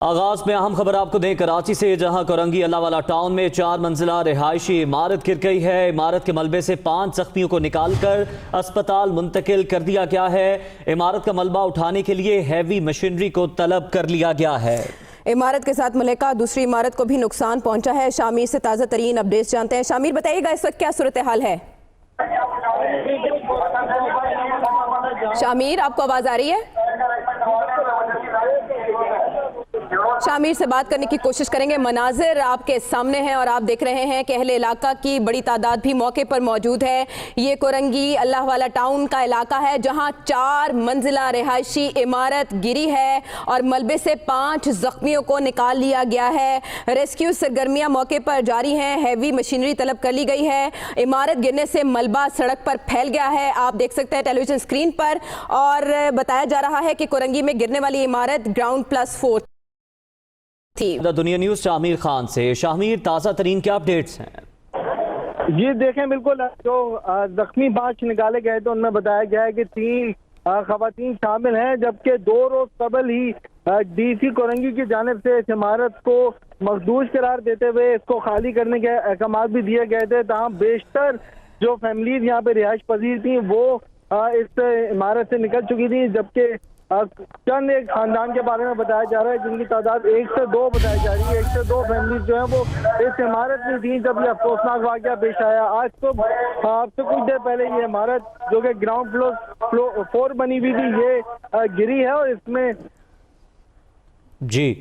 आगाज में अहम खबर आपको दें कराची से, जहां कोरंगी अल्लाहवाला टाउन में 4 मंजिला रिहायशी इमारत गिर गई है। इमारत के मलबे से 5 जख्मियों को निकालकर अस्पताल मुंतकिल कर दिया गया है। इमारत का मलबा उठाने के लिए हैवी मशीनरी को तलब कर लिया गया है। इमारत के साथ मलेका दूसरी इमारत को भी नुकसान पहुंचा है। शामिर से ताज़ा तरीन अपडेट्स जानते हैं। शामिर, बताइएगा इस वक्त क्या सूरत हाल है? शामिर, आपको आवाज आ रही है? शामिर से बात करने की कोशिश करेंगे। मनाजिर आपके सामने हैं और आप देख रहे हैं कि अहले इलाका की बड़ी तादाद भी मौके पर मौजूद है। ये कोरंगी अल्लाहवाला टाउन का इलाका है जहां 4 मंजिला रिहायशी इमारत गिरी है और मलबे से 5 जख्मियों को निकाल लिया गया है। रेस्क्यू सरगर्मियां मौके पर जारी हैं। हैवी मशीनरी तलब कर ली गई है। इमारत गिरने से मलबा सड़क पर फैल गया है, आप देख सकते हैं टेलीविजन स्क्रीन पर। और बताया जा रहा है कि कोरंगी में गिरने वाली इमारत ग्राउंड +4 दुनिया न्यूज शामिर खान से। शामिर, ताज़ा तरीन क्या अपडेट्स हैं? जी देखें, बिल्कुल जो जख्मी 5 निकाले गए तो उनमें बताया गया है कि 3 खवातीन शामिल हैं, जबकि 2 रोज कबल ही डीसी कोरंगी की जानिब से इस इमारत को मखदूश करार देते हुए इसको खाली करने के अहकाम भी दिए गए थे। तमाम बेशतर जो फैमिलीज यहाँ पे रिहाइश पजीर थी वो इस इमारत से निकल चुकी थी, जबकि चंद एक खानदान के बारे में बताया जा रहा है जिनकी तादाद 1 से 2 बताई जा रही है। 1 से 2 फैमिलीज जो है वो इस इमारत में थी जब यह अफसोसनाक वाकया पेश आया। आज तो आपसे कुछ देर पहले ये इमारत जो कि ग्राउंड +4 बनी हुई थी ये गिरी है और इसमें जी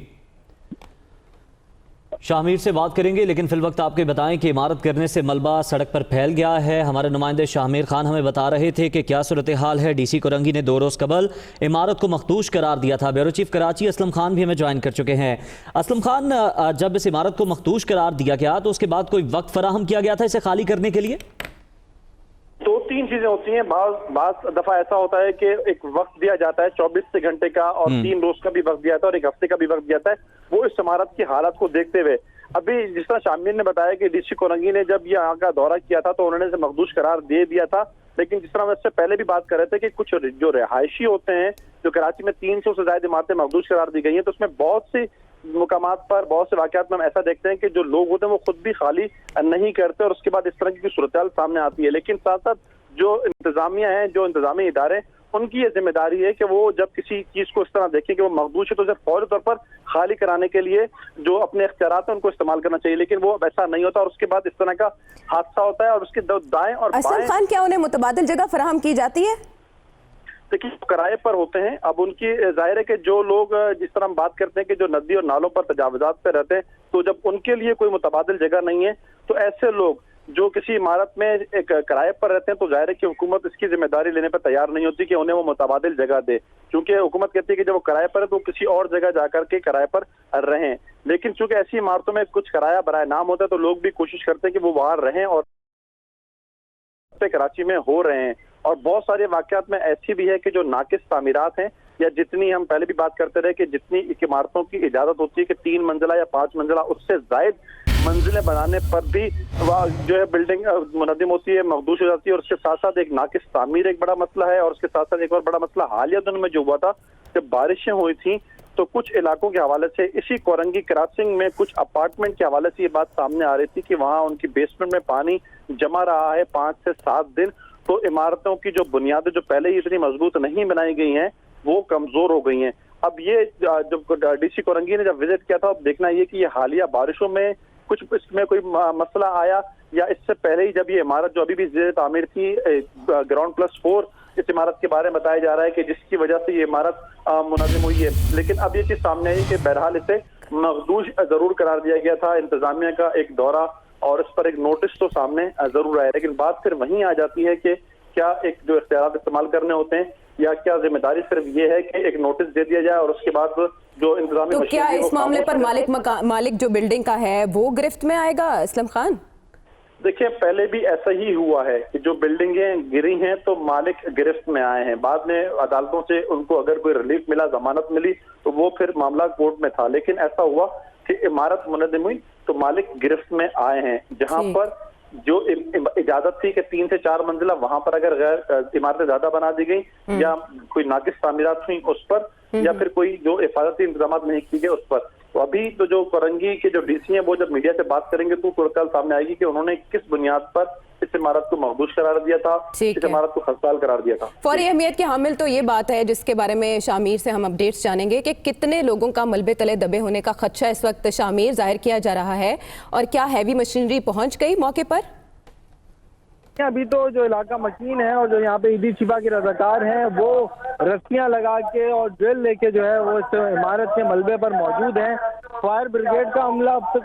शामिर से बात करेंगे, लेकिन फिल वक्त आपके बताएं कि इमारत गिरने से मलबा सड़क पर फैल गया है। हमारे नुमाइंदे शामिर खान हमें बता रहे थे कि क्या सूरत हाल है। डीसी कोरंगी ने 2 रोज़ कबल इमारत को मखदूश करार दिया था। ब्यूरो चीफ कराची असलम खान भी हमें ज्वाइन कर चुके हैं। असलम खान, जब इस इमारत को मखदूश करार दिया गया तो उसके बाद कोई वक्त फराहम किया गया था इसे खाली करने के लिए? 2-3 चीजें होती हैं। बाज़ दफा ऐसा होता है कि एक वक्त दिया जाता है 24 घंटे का, और 3 रोज का भी वक्त दिया जाता है और 1 हफ्ते का भी वक्त दिया जाता है। वो इस इमारत की हालत को देखते हुए, अभी जिस तरह शामिर ने बताया कि डीसी कोरंगी ने जब यहाँ का दौरा किया था तो उन्होंने इसे मखदूश करार दे दिया था, लेकिन जिस तरह हम इससे पहले भी बात कर रहे थे कि कुछ जो रिहायशी होते हैं, जो कराची में 300 से ज्यादा इमारतें मखदूश करार दी गई हैं, तो उसमें बहुत सी मुकामात पर, बहुत से वाकयात में हम ऐसा देखते हैं कि जो लोग होते हैं वो खुद भी खाली नहीं करते और उसके बाद इस तरह की सूरत सामने आती है। लेकिन साथ साथ जो इंतजामिया है, जो इंतजामी इदारे, उनकी ये जिम्मेदारी है कि वो जब किसी चीज को इस तरह देखें कि वो मखदूश है तो उसे फौरी तौर पर खाली कराने के लिए जो अपने इख्तियारात हैं उनको इस्तेमाल करना चाहिए, लेकिन वो वैसा नहीं होता और उसके बाद इस तरह का हादसा होता है और उसके दाएं और असलम खान, क्या उन्हें मुतबादिल जगह फराहम की जाती है? देखिए, किराए पर होते हैं। अब उनकी जाहिर है कि जो लोग, जिस तरह हम बात करते हैं कि जो नदी और नालों पर तजावुजात पे रहते हैं, तो जब उनके लिए कोई मुतबादिल जगह नहीं है तो ऐसे लोग जो किसी इमारत में एक किराए पर रहते हैं तो जाहिर है कि हुकूमत इसकी जिम्मेदारी लेने पर तैयार नहीं होती कि उन्हें वो मुतबादिल जगह दे, क्योंकि हुकूमत कहती है कि जब वो किराए पर है तो किसी और जगह जाकर के किराए पर रहें। लेकिन चूंकि ऐसी इमारतों में कुछ किराया बराए नाम होता है तो लोग भी कोशिश करते हैं कि वो वहां रहें, और कराची में हो रहे हैं। और बहुत सारे वाकयात में ऐसी भी है कि जो नाकिस तामीरात हैं, या जितनी हम पहले भी बात करते रहे कि जितनी इमारतों की इजाजत होती है कि 3 मंजिला या 5 मंजिला, उससे जायद मंजिलें बनाने पर भी जो है बिल्डिंग मुनद्दिम होती है, मखदूश हो जाती है। और उसके साथ साथ एक नाकिस तामीर एक बड़ा मसला है, और उसके साथ साथ एक और बड़ा मसला हालिया दिनों में जो हुआ था, जब बारिशें हुई थी तो कुछ इलाकों के हवाले से, इसी कोरंगी क्रॉसिंग में कुछ अपार्टमेंट के हवाले से ये बात सामने आ रही थी कि वहाँ उनकी बेसमेंट में पानी जमा रहा है 5 से 7 दिन। तो इमारतों की जो बुनियादें जो पहले ही इतनी मजबूत नहीं बनाई गई हैं वो कमजोर हो गई हैं। अब ये जब डीसी कोरंगी ने जब विजिट किया था, अब देखना ये कि ये हालिया बारिशों में कुछ इसमें कोई मसला आया, या इससे पहले ही जब ये इमारत जो अभी भी ज़ेर तामीर थी, ग्राउंड +4 इस इमारत के बारे में बताया जा रहा है कि जिसकी वजह से ये इमारत मुनज़्ज़म हुई है। लेकिन अब ये चीज सामने आई कि बहरहाल इसे मखदूश जरूर करार दिया गया था। इंतजामिया का एक दौरा और इस पर एक नोटिस तो सामने जरूर आया, लेकिन बात फिर वहीं आ जाती है कि क्या एक जो इख्तियारात इस्तेमाल करने होते हैं, या क्या जिम्मेदारी सिर्फ ये है कि एक नोटिस दे दिया जाए और उसके बाद जो इंतजामी तो क्या इस मामले पर मालिक जो बिल्डिंग का है वो गिरफ्त में आएगा? असलम खान, देखिए, पहले भी ऐसा ही हुआ है कि जो बिल्डिंगें गिरी हैं तो मालिक गिरफ्त में आए हैं। बाद में अदालतों से उनको अगर कोई रिलीफ मिला, जमानत मिली, तो वो फिर मामला कोर्ट में था। लेकिन ऐसा हुआ कि इमारत मुनद्दिम हुई तो मालिक गिरफ्त में आए हैं। जहां पर जो इजाजत थी कि 3 से 4 मंजिला, वहां पर अगर गैर इमारतें ज्यादा बना दी गई या कोई नाकिस तामीरात हुई, उस पर या फिर कोई जो हिफाजती इंतजाम नहीं किए गए उस पर। तो अभी तो जो कोरंगी के जो डीसी हैं वो जब मीडिया से बात करेंगे तो कल सामने आएगी कि उन्होंने किस बुनियाद पर इस इमारत को महदूद करार दिया था, इस इमारत को खस्ताल करार दिया था। फौरी अहमियत के हामिल तो ये बात है जिसके बारे में शामिर से हम अपडेट्स जानेंगे कि कितने लोगों का मलबे तले दबे होने का खदशा इस वक्त शामिर जाहिर किया जा रहा है और क्या हैवी मशीनरी पहुंच गई मौके पर? अभी तो जो इलाका मकीन है और जो यहाँ पे ईदी छिपा के रजाकार हैं वो रस्सियां लगा के और ड्रिल लेके जो है वो इस इमारत के मलबे पर मौजूद हैं। फायर ब्रिगेड का अमला अब से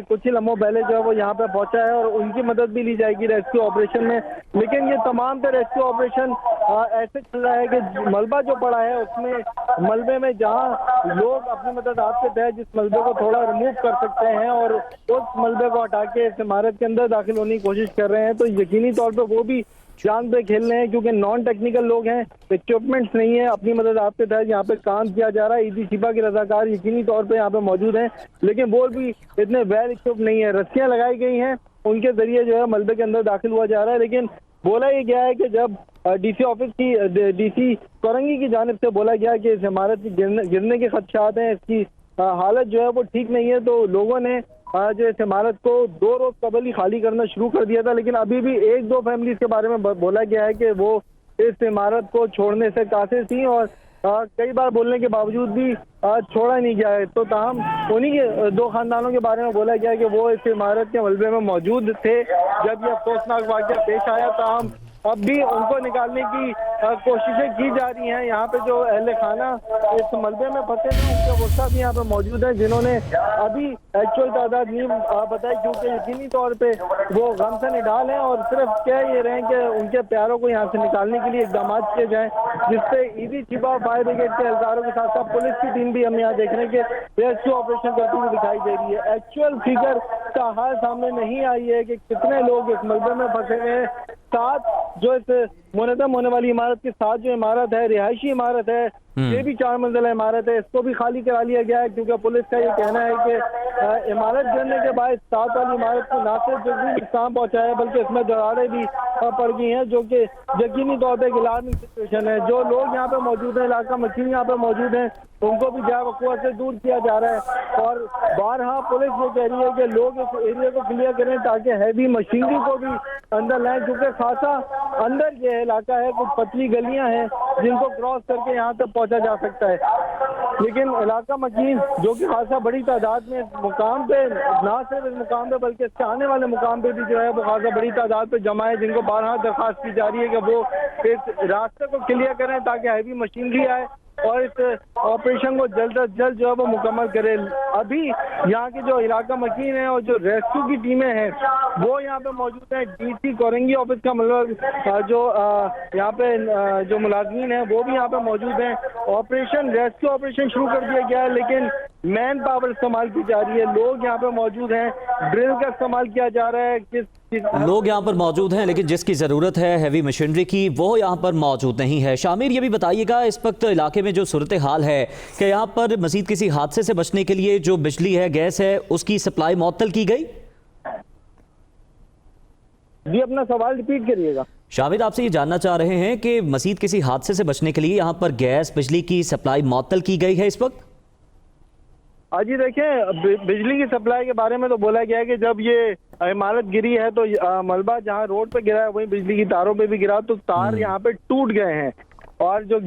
कुछ ही लम्हों पहले जो है वो यहाँ पे पहुंचा है और उनकी मदद भी ली जाएगी रेस्क्यू ऑपरेशन में। लेकिन ये तमाम पे रेस्क्यू ऑपरेशन ऐसे चल रहा है कि मलबा जो पड़ा है उसमें मलबे में जहाँ लोग अपनी मदद आपके तहत जिस मलबे को थोड़ा रिमूव कर सकते हैं और उस मलबे को हटा के इस इमारत के अंदर दाखिल होने की कोशिश कर रहे हैं, तो यकीनी तौर पर वो भी जान पे खेल रहे हैं क्योंकि नॉन टेक्निकल लोग हैं, इक्विपमेंट्स नहीं है। अपनी मदद आपके तहत यहाँ पे काम किया जा रहा है। ईदी छिपा के रजाकार यकीनी तौर पे यहाँ पे मौजूद हैं, लेकिन वो भी इतने वेल इक्विप नहीं है। रस्सियां लगाई गई हैं, उनके जरिए जो है मलबे के अंदर दाखिल हुआ जा रहा है। लेकिन बोला ये गया है कि जब डीसी ऑफिस की डीसी कोरंगी की जानिब से बोला गया कि इस इमारत की गिरने के खदशात हैं, इसकी हालत जो है वो ठीक नहीं है, तो लोगों ने जो इस इमारत को 2 रोज कबल ही खाली करना शुरू कर दिया था। लेकिन अभी भी 1-2 फैमिलीज के बारे में बोला गया है कि वो इस इमारत को छोड़ने से कासिर थी और कई बार बोलने के बावजूद भी छोड़ा नहीं गया है। तो ताहम उन्हीं के 2 खानदानों के बारे में बोला गया है कि वो इस इमारत के मलबे में मौजूद थे जब यह अफसोसनाक वाक़या पेश आया। ताहम अब भी उनको निकालने की कोशिशें की जा रही हैं। यहाँ पे जो अहले खाना इस मलबे में फंसे हैं उनके वसा भी यहाँ पे मौजूद है, जिन्होंने अभी एक्चुअल तादाद नहीं बताई क्योंकि यकीनी तौर पे वो गम से निडाल हैं और सिर्फ कह ये रहे हैं कि उनके प्यारों को यहाँ से निकालने के लिए इकदाम किए जाएं, जिससे ईदी छिपा फायर ब्रिगेड के एहलकारों के साथ साथ पुलिस की टीम भी हम यहाँ देख रहे हैं कि रेस्क्यू ऑपरेशन करती हुई दिखाई दे रही है। एक्चुअल फिगर का हाल सामने नहीं आई है कि कितने लोग इस मलबे में फंसे हुए हैं। साथ जो इस मुनज़्ज़म होने वाली इमारत के साथ जो इमारत है रिहायशी इमारत है, ये भी 4 मंजिला इमारत है, इसको भी खाली करा लिया गया है क्योंकि पुलिस का ये कहना है कि इमारत गिरने के बाद साथ वाली इमारत को न सिर्फ जरूरी नुकसान पहुंचा है बल्कि इसमें दरारें भी पड़ गई हैं, जो कि यकीनी तौर पर एक अलार्मिंग सिचुएशन है। जो लोग यहाँ पे मौजूद हैं, इलाका मशीन यहाँ पे मौजूद हैं, उनको भी जा वक़्त से दूर किया जा रहा है और बारहा पुलिस ये कह रही है कि लोग इस एरिया को क्लियर करें ताकि हैवी मशीनरी को भी अंदर लाएं, क्योंकि खासा अंदर ये इलाका है, कुछ पतली गलियां हैं जिनको क्रॉस करके यहाँ तक पहुंचा जा सकता है। लेकिन इलाका मकीन जो कि खासा बड़ी तादाद में इस मुकाम पे, ना सिर्फ इस मुकाम पे बल्कि इससे आने वाले मुकाम पे भी जो है वो खासा बड़ी तादाद पे जमा है, जिनको बारहा दरख्वास्त की जा रही है कि वो इस रास्ते को क्लियर करें ताकि हैवी मशीनरी आए और इस ऑपरेशन को जल्द अज जल्द जो है वो मुकम्मल करे। अभी यहाँ के जो इलाका मकीन है और जो रेस्क्यू की टीमें हैं वो यहाँ पे मौजूद हैं। डीसी कोरंगी ऑफिस का मतलब जो यहाँ पे जो मुलाजिमीन हैं वो भी यहाँ पे मौजूद हैं। ऑपरेशन रेस्क्यू ऑपरेशन शुरू कर दिया गया है, लेकिन मैन पावर इस्तेमाल की जा रही है। लोग यहाँ पे मौजूद हैं, ड्रिल का इस्तेमाल किया जा रहा है। लोग यहाँ पर मौजूद हैं लेकिन जिसकी ज़रूरत है हैवी मशीनरी की वो यहाँ पर मौजूद नहीं है। शामिर, ये भी बताइएगा इस वक्त इलाके में जो सूरत हाल है कि यहाँ पर मजीद किसी हादसे से बचने के लिए जो बिजली है, गैस है, उसकी सप्लाई मुअत्तल की गई? जी, अपना सवाल रिपीट करिएगा। शामिर, आपसे ये जानना चाह रहे हैं कि मजीद किसी हादसे से बचने के लिए यहाँ पर गैस बिजली की सप्लाई मुअत्तल की गई है इस वक्त? जी देखिए, बिजली की सप्लाई के बारे में तो बोला गया है कि जब ये इमारत गिरी है तो मलबा जहां रोड पे गिरा है वहीं बिजली की तारों पे भी गिरा, तो तार यहाँ पे टूट गए हैं और जो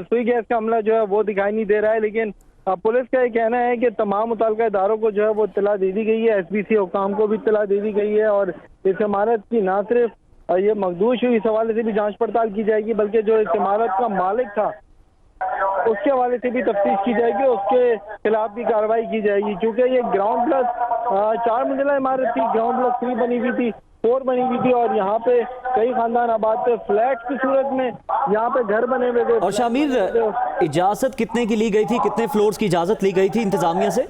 सुई गैस का हमला जो है वो दिखाई नहीं दे रहा है। लेकिन पुलिस का ये कहना है कि तमाम मुतल्लिका इदारों को जो है वो इत्तला दे दी गई है, एसबीसी हुकाम को भी इत्तला दे दी गई है और इस इमारत की ना सिर्फ ये मखदूश हुई इस हवाले से भी जाँच पड़ताल की जाएगी बल्कि जो इस इमारत का मालिक था उसके हवाले से भी तफ्तीश की जाएगी, उसके खिलाफ भी कार्रवाई की जाएगी। क्योंकि ये ग्राउंड प्लस 4 मंजिला इमारत थी, ग्राउंड प्लस 3 बनी हुई थी, 4 बनी हुई थी और यहाँ पे कई खानदान आबाद थे, फ्लैट की सूरत में यहाँ पे घर बने हुए थे। और शामिर, इजाजत कितने की ली गई थी, कितने फ्लोर्स की इजाजत ली गई थी इंतजामिया से?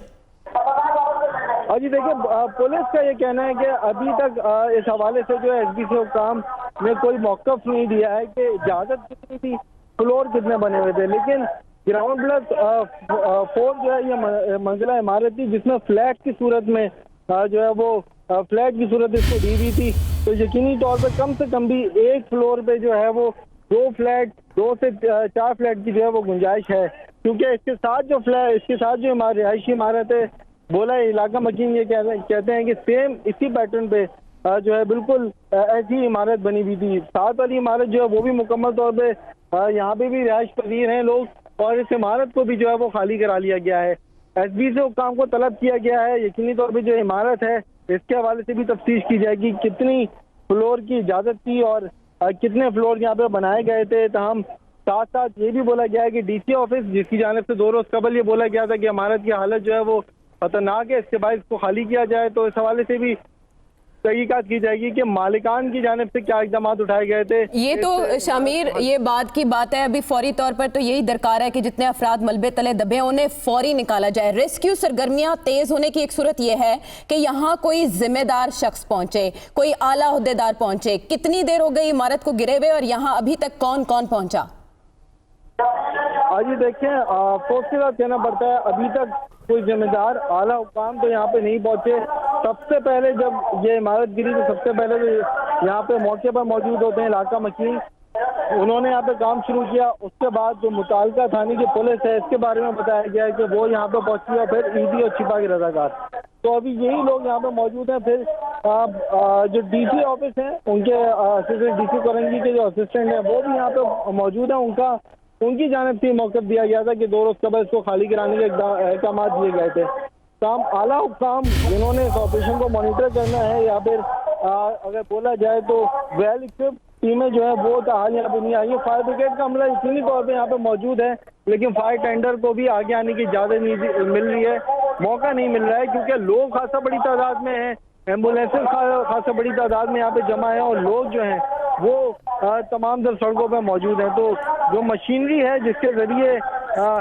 जी देखिए, पुलिस का ये कहना है कि अभी तक इस हवाले से जो एसबीसी हुकाम ने कोई मौक़िफ़ नहीं दिया है कि इजाजत कितनी थी, फ्लोर कितने बने हुए थे। लेकिन ग्राउंड प्लस 4 जो है ये मंजिला इमारत थी जिसमें फ्लैट की सूरत में जो है वो फ्लैट की सूरत इसको दी हुई थी, तो यकीनी तौर पर कम से कम भी एक फ्लोर पे जो है वो 2 से 4 फ्लैट की जो है वो गुंजाइश है। क्योंकि इसके साथ जो रिहायशी इमारत है, बोला इलाका मकीन ये कहते हैं कि सेम इसी पैटर्न पे जो है बिल्कुल ऐसी इमारत बनी हुई थी। साथ वाली इमारत जो है वो भी मुकम्मल तौर पे यहाँ पे भी रिहाइश पजीर हैं लोग, और इस इमारत को भी जो है वो खाली करा लिया गया है। एसबी से हुक्काम को तलब किया गया है। यकीनी तौर पे जो इमारत है इसके हवाले से भी तफ्तीश की जाएगी, कितनी फ्लोर की इजाज़त थी और कितने फ्लोर यहाँ पे बनाए गए थे। तमाम साथ साथ ये भी बोला गया है कि डीसी ऑफिस, जिसकी जानिब से 2 रोज कबल ये बोला गया था कि इमारत की हालत जो है वो खतरनाक है, इसके बाद इसको खाली किया जाए, तो इस हवाले से भी तहकीकात की जाएगी कि मालिकान की जानिब से क्या इक़दाम उठाए गए थे। ये तो शामिर, ये बात की बात है, अभी फौरी तौर पर तो यही दरकार है कि जितने अफराद मलबे तले दबे हैं उन्हें फौरी निकाला जाए। रेस्क्यू सरगर्मियां तेज होने की एक सूरत यह है कि यहाँ कोई जिम्मेदार शख्स पहुंचे, कोई आला ओहदेदार पहुंचे। कितनी देर हो गई इमारत को गिरे हुए और यहाँ अभी तक कौन कौन पहुंचा? आज देखें, अफसोस के साथ कहना पड़ता है अभी तक कोई जिम्मेदार आला हुक्काम तो यहाँ पे नहीं पहुंचे। सबसे पहले जब ये इमारत गिरी तो सबसे पहले तो यहाँ पे मौके पर मौजूद होते हैं इलाका मकीन, उन्होंने यहाँ पे काम शुरू किया। उसके बाद जो मुताल्लिका थाने की पुलिस है इसके बारे में बताया गया है कि वो यहाँ पे पहुंची और फिर ईदी और छिपा के रजाकार, तो अभी यही लोग यहाँ पे मौजूद हैं। फिर जो डीसी ऑफिस है उनके असिस्टेंट डीसी कोरंगी के जो असिस्टेंट है वो भी यहाँ पे मौजूद है। उनकी जानिब से मौक़िफ़ दिया गया था कि 2 रोज कबल इसको खाली कराने के अहकाम दिए गए थे। तमाम आला हुक्काम जिन्होंने इस ऑपरेशन को मॉनिटर करना है या फिर अगर बोला जाए तो वेल इक्विप्ड टीमें जो है वो हाल यहाँ पे नहीं आई है। फायर ब्रिगेड का अमला यकीनी तौर पे यहाँ पे मौजूद है, लेकिन फायर टेंडर को भी आगे आने की इजाज़त नहीं मिल रही है, मौका नहीं मिल रहा है, क्योंकि लोग खासा बड़ी तादाद में हैं, एम्बुलेंसेज खासा बड़ी तादाद में यहाँ पे जमा है और लोग जो हैं वो तमाम दर सड़कों पे मौजूद हैं। तो जो मशीनरी है जिसके ज़रिए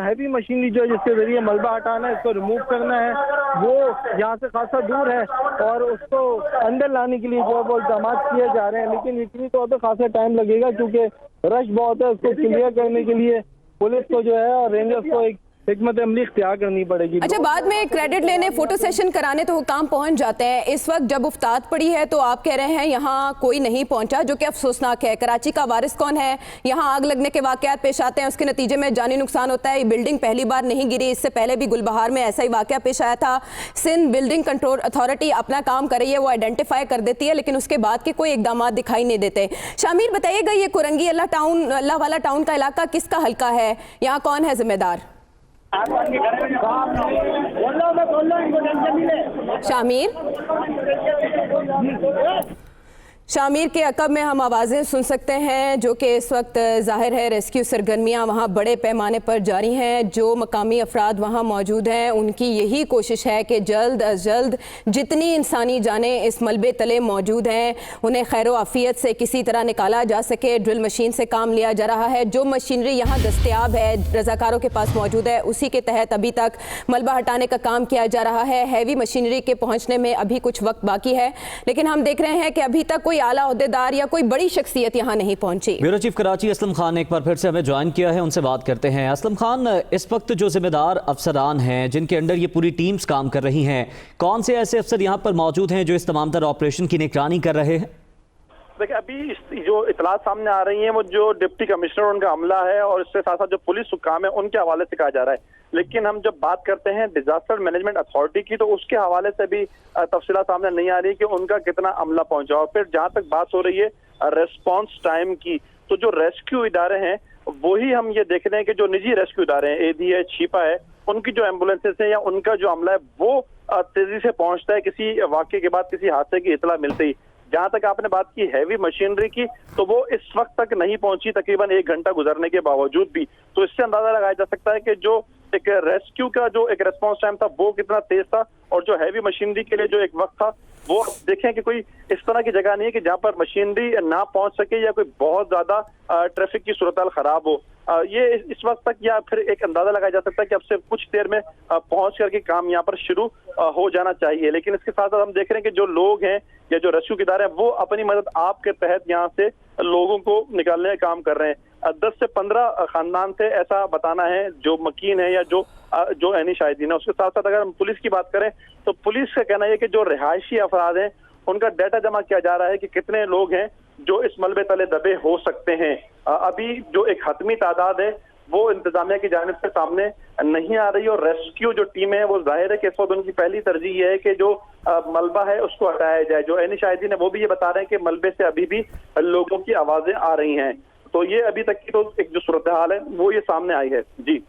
हैवी मशीनरी जो है जिसके ज़रिए मलबा हटाना है, इसको रिमूव करना है, वो यहाँ से खासा दूर है और उसको अंदर लाने के लिए जो है वो इक़दाम किए जा रहे हैं, लेकिन यकीनी तौर पर खासा टाइम लगेगा क्योंकि रश बहुत है। उसको क्लियर करने के लिए पुलिस को जो है और रेंजर्स को एक हिकमत अमली इख्तियार करनी पड़ेगी। अच्छा, बाद में क्रेडिट लेने, फोटो सेशन कराने तो हुक्काम पहुंच जाते हैं। इस वक्त जब उफ्ताद पड़ी है तो आप कह रहे हैं यहाँ कोई नहीं पहुंचा, जो कि अफसोसनाक है। कराची का वारिस कौन है? यहाँ आग लगने के वाकयात पेश आते हैं, उसके नतीजे में जानी नुकसान होता है। ये बिल्डिंग पहली बार नहीं गिरी, इससे पहले भी गुलबहार में ऐसा ही वाकया पेश आया था। सिंध बिल्डिंग कंट्रोल अथॉरिटी अपना काम कर रही है, वो आइडेंटिफाई कर देती है, लेकिन उसके बाद के कोई इकदाम दिखाई नहीं देते। शामिर, बताइएगा ये कुरंगी अल्लाह वाला टाउन का इलाका किसका हल्का है? यहाँ कौन है जिम्मेदार? शामिर के अकब में हम आवाज़ें सुन सकते हैं जो कि इस वक्त ज़ाहिर है रेस्क्यू सरगर्मियाँ वहाँ बड़े पैमाने पर जारी हैं। जो मकामी अफराद वहाँ मौजूद हैं उनकी यही कोशिश है कि जल्द अज जल्द जितनी इंसानी जानें इस मलबे तले मौजूद हैं उन्हें खैर आफियत से किसी तरह निकाला जा सके। ड्रिल मशीन से काम लिया जा रहा है, जो मशीनरी यहाँ दस्तयाब है रज़ाकारों के पास मौजूद है उसी के तहत अभी तक मलबा हटाने का काम किया जा रहा है। हैवी मशीनरी के पहुँचने में अभी कुछ वक्त बाकी है, लेकिन हम देख रहे हैं कि अभी तक कोई आला ओहदेदार या कोई बड़ी शख्सियत यहाँ नहीं पहुंची। ब्यूरो चीफ कराची असलम खान ने एक बार फिर से हमें ज्वाइन किया है, उनसे बात करते हैं। असलम खान, इस वक्त जो जिम्मेदार अफसरान हैं जिनके अंडर ये पूरी टीम्स काम कर रही हैं, कौन से ऐसे अफसर यहाँ पर मौजूद हैं जो इस तमाम तरह ऑपरेशन की निगरानी कर रहे हैं? देखिए, अभी जो इतलात सामने आ रही हैं वो जो डिप्टी कमिश्नर उनका अमला है और इसके साथ साथ जो पुलिस हुक्काम है उनके हवाले से कहा जा रहा है। लेकिन हम जब बात करते हैं डिजास्टर मैनेजमेंट अथॉरिटी की तो उसके हवाले से भी तफसीलात सामने नहीं आ रही कि उनका कितना अमला पहुंचा। और फिर जहां तक बात हो रही है रेस्पॉन्स टाइम की, तो जो रेस्क्यू इदारे हैं वही हम ये देख रहे हैं कि जो निजी रेस्क्यू इदारे हैं, एडी है, छिपा है, उनकी जो एम्बुलेंसेस है या उनका जो अमला है वो तेजी से पहुंचता है किसी वाकये के बाद, किसी हादसे की इतला मिलते ही। जहां तक आपने बात की हैवी मशीनरी की, तो वो इस वक्त तक नहीं पहुंची, तकरीबन 1 घंटा गुजरने के बावजूद भी। तो इससे अंदाजा लगाया जा सकता है कि जो एक रेस्क्यू का जो एक रेस्पॉन्स टाइम था वो कितना तेज था, और जो हैवी मशीनरी के लिए जो एक वक्त था वो देखें कि कोई इस तरह की जगह नहीं है कि जहां पर मशीनरी ना पहुंच सके या कोई बहुत ज्यादा ट्रैफिक की सूरत खराब हो। ये इस वक्त तक या फिर एक अंदाजा लगाया जा सकता है कि अब से कुछ देर में पहुंच करके काम यहाँ पर शुरू हो जाना चाहिए। लेकिन इसके साथ साथ हम देख रहे हैं कि जो लोग हैं या जो रेस्क्यू के इदारे हैं वो अपनी मदद आपके तहत यहाँ से लोगों को निकालने का काम कर रहे हैं। 10 से 15 खानदान से ऐसा बताना है जो मकीन है या जो ऐनी शाहिदीन है। उसके साथ साथ अगर हम पुलिस की बात करें तो पुलिस का कहना है कि जो रिहायशी अफराद हैं उनका डाटा जमा किया जा रहा है कि कितने लोग हैं जो इस मलबे तले दबे हो सकते हैं। अभी जो एक हतमी तादाद है वो इंतजामिया की जानिब से सामने नहीं आ रही। और रेस्क्यू जो टीम है वो जाहिर है कि इस वक्त उनकी पहली तरजीह ये है कि जो मलबा है उसको हटाया जाए। जो ऐनी शाहिदीन है वो भी ये बता रहे हैं कि मलबे से अभी भी लोगों की आवाजें आ रही हैं। तो ये अभी तक की तो एक जो सूरत हाल है वो ये सामने आई है। जी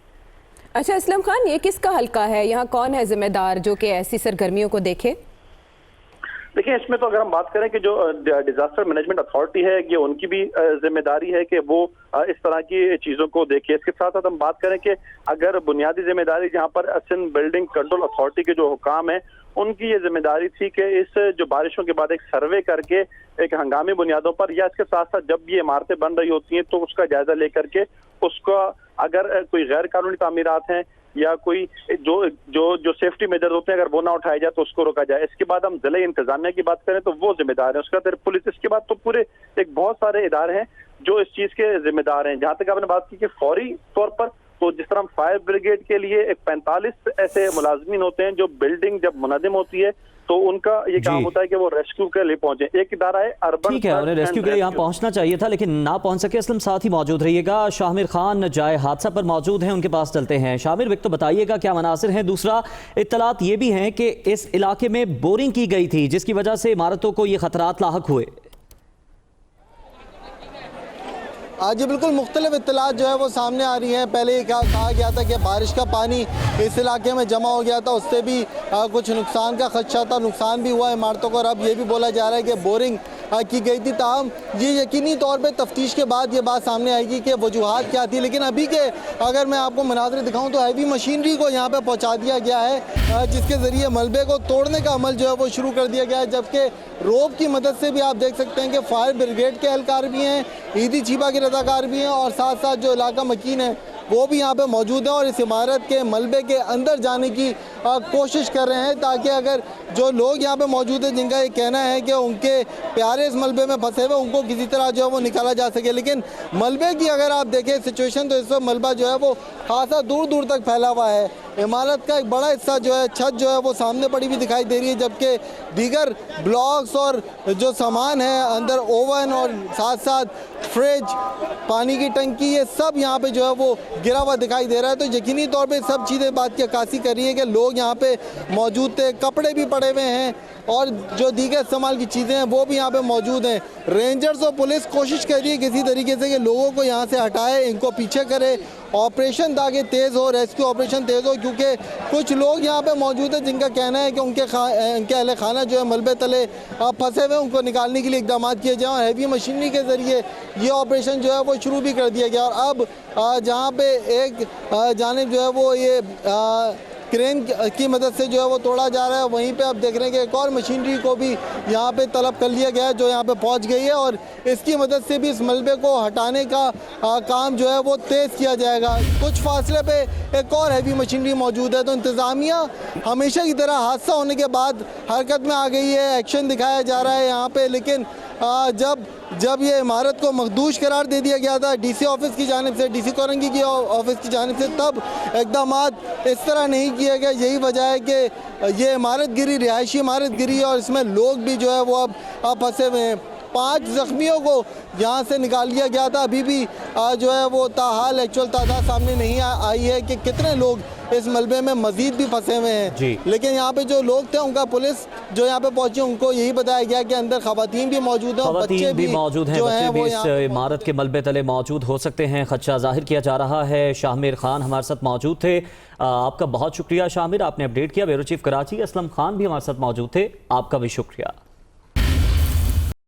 अच्छा असलम खान, ये किसका हल्का है? यहाँ कौन है जिम्मेदार जो कि ऐसी सरगर्मियों को देखे? देखिए, इसमें तो अगर हम बात करें कि जो डिजास्टर मैनेजमेंट अथॉरिटी है ये उनकी भी जिम्मेदारी है कि वो इस तरह की चीजों को देखे। इसके साथ साथ हम बात करें कि अगर बुनियादी जिम्मेदारी जहां पर सिंध बिल्डिंग कंट्रोल अथॉरिटी के जो हुकाम है उनकी ये जिम्मेदारी थी कि इस जो बारिशों के बाद एक सर्वे करके एक हंगामी बुनियादों पर या इसके साथ साथ जब ये इमारतें बन रही होती हैं तो उसका जायजा लेकर के उसका अगर कोई गैर कानूनी तामीरात हैं या कोई जो जो जो सेफ्टी मेजर्स होते हैं अगर वो ना उठाए जाए तो उसको रोका जाए। इसके बाद हम जिले इंतजामिया की बात करें तो वो जिम्मेदार है, उसके बाद पुलिस, इसके बाद तो पूरे एक बहुत सारे इदारे हैं जो इस चीज के जिम्मेदार हैं। जहां तक आपने बात की कि फौरी तौर पर तो जिस तरह फायर ब्रिगेड के लिए एक 45 ऐसे मुलाजमीन होते हैं जो बिल्डिंग जब मुनज़्ज़म होती है तो उनका ये काम होता है कि वो रेस्क्यू के लिए पहुंचे। एक इदारा है अर्बन, ठीक है, उन्हें रेस्क्यू के लिए यहाँ पहुंचना चाहिए था लेकिन ना पहुंच सके। असलम साथ ही मौजूद रहिएगा। शामिर खान जाए हादसा पर मौजूद हैं, उनके पास चलते हैं। शामिर, एक तो बताइएगा क्या मनासिर हैं, दूसरा इत्तलात ये भी हैं कि इस इलाके में बोरिंग की गई थी जिसकी वजह से इमारतों को ये खतरात लाहक हुए। जी बिल्कुल, मुख्तलिफ इत्तलात जो है वो सामने आ रही हैं। पहले ये कहा गया था कि बारिश का पानी इस इलाके में जमा हो गया था, उससे भी कुछ नुकसान का खदशा था, नुकसान भी हुआ इमारतों को। और अब ये भी बोला जा रहा है कि बोरिंग की गई थी। ताहम ये यकीनी तौर पे तफ्तीश के बाद ये बात सामने आएगी कि वजूहात क्या थी। लेकिन अभी के अगर मैं आपको मनाज़िर दिखाऊं तो हैवी मशीनरी को यहाँ पे पहुँचा दिया गया है जिसके ज़रिए मलबे को तोड़ने का अमल जो है वो शुरू कर दिया गया है। जबकि रोप की मदद से भी आप देख सकते हैं कि फायर ब्रिगेड के एहलकार भी हैं, ईदी चीबा के रज़ाकार भी हैं और साथ साथ जो इलाका मकीन है वो भी यहाँ पे मौजूद है और इस इमारत के मलबे के अंदर जाने की कोशिश कर रहे हैं ताकि अगर जो लोग यहाँ पे मौजूद हैं जिनका ये कहना है कि उनके प्यारे इस मलबे में फंसे हुए उनको किसी तरह जो है वो निकाला जा सके। लेकिन मलबे की अगर आप देखें सिचुएशन तो इस वक्त मलबा जो है वो खासा दूर दूर तक फैला हुआ है। इमारत का एक बड़ा हिस्सा जो है, छत जो है वो सामने पड़ी हुई दिखाई दे रही है, जबकि दीगर ब्लॉक्स और जो सामान है अंदर ओवन और साथ साथ फ्रिज, पानी की टंकी, ये सब यहाँ पे जो है वो गिरा हुआ दिखाई दे रहा है। तो यकीनी तौर पे सब चीज़ें बात की अक्कासी कर रही है कि लोग यहाँ पे मौजूद थे, कपड़े भी पड़े हुए हैं और जो दीगर इस्तेमाल की चीज़ें हैं वो भी यहाँ पे मौजूद हैं। रेंजर्स और पुलिस कोशिश कर रही है किसी तरीके से कि लोगों को यहाँ से हटाए, इनको पीछे करे, ऑपरेशन ताकि तेज़ हो, रेस्क्यू ऑपरेशन तेज़ हो, क्योंकि कुछ लोग यहाँ पे मौजूद हैं जिनका कहना है कि उनके अहले खाना जो है मलबे तले फंसे हुए, उनको निकालने के लिए इकदाम किए जाएँ और हैवी मशीनरी के ज़रिए ये ऑपरेशन जो है वो शुरू भी कर दिया गया। और अब जहाँ पे एक जानिब जो है वो ये क्रेन की मदद से जो है वो तोड़ा जा रहा है, वहीं पे आप देख रहे हैं कि एक और मशीनरी को भी यहाँ पे तलब कर लिया गया है जो यहाँ पे पहुँच गई है और इसकी मदद से भी इस मलबे को हटाने का काम जो है वो तेज़ किया जाएगा। कुछ फासले पे एक और हैवी मशीनरी मौजूद है। तो इंतज़ामिया हमेशा की तरह हादसा होने के बाद हरकत में आ गई है, एक्शन दिखाया जा रहा है यहाँ पे। लेकिन जब ये इमारत को मखदूश करार दे दिया गया था डीसी ऑफिस की जानिब से, डीसी कोरंगी की ऑफिस की जानिब से, तब इकदाम इस तरह नहीं किए गए। यही वजह है कि ये इमारत गिरी, रिहायशी इमारत गिरी और इसमें लोग भी जो है वो अब फंसे हुए हैं। 5 जख्मियों को यहाँ से निकाल लिया गया था। अभी भी जो है वो ताहाल एक्चुअल तादाद सामने नहीं आई है कि कितने लोग इस मलबे में मजीद भी फंसे हुए हैं। लेकिन यहाँ पे जो लोग थे उनका पुलिस जो यहाँ पे पहुंची उनको यही बताया गया कि अंदर खवातीन भी मौजूद हैं, बच्चे भी मौजूद हैं, बच्चे भी इस इमारत के मलबे तले मौजूद हो सकते हैं, खदशा जाहिर किया जा रहा है। शामिर खान हमारे साथ मौजूद थे, आपका बहुत शुक्रिया शामिर, आपने अपडेट किया। ब्यूरो चीफ कराची असलम खान भी हमारे साथ मौजूद थे, आपका भी शुक्रिया।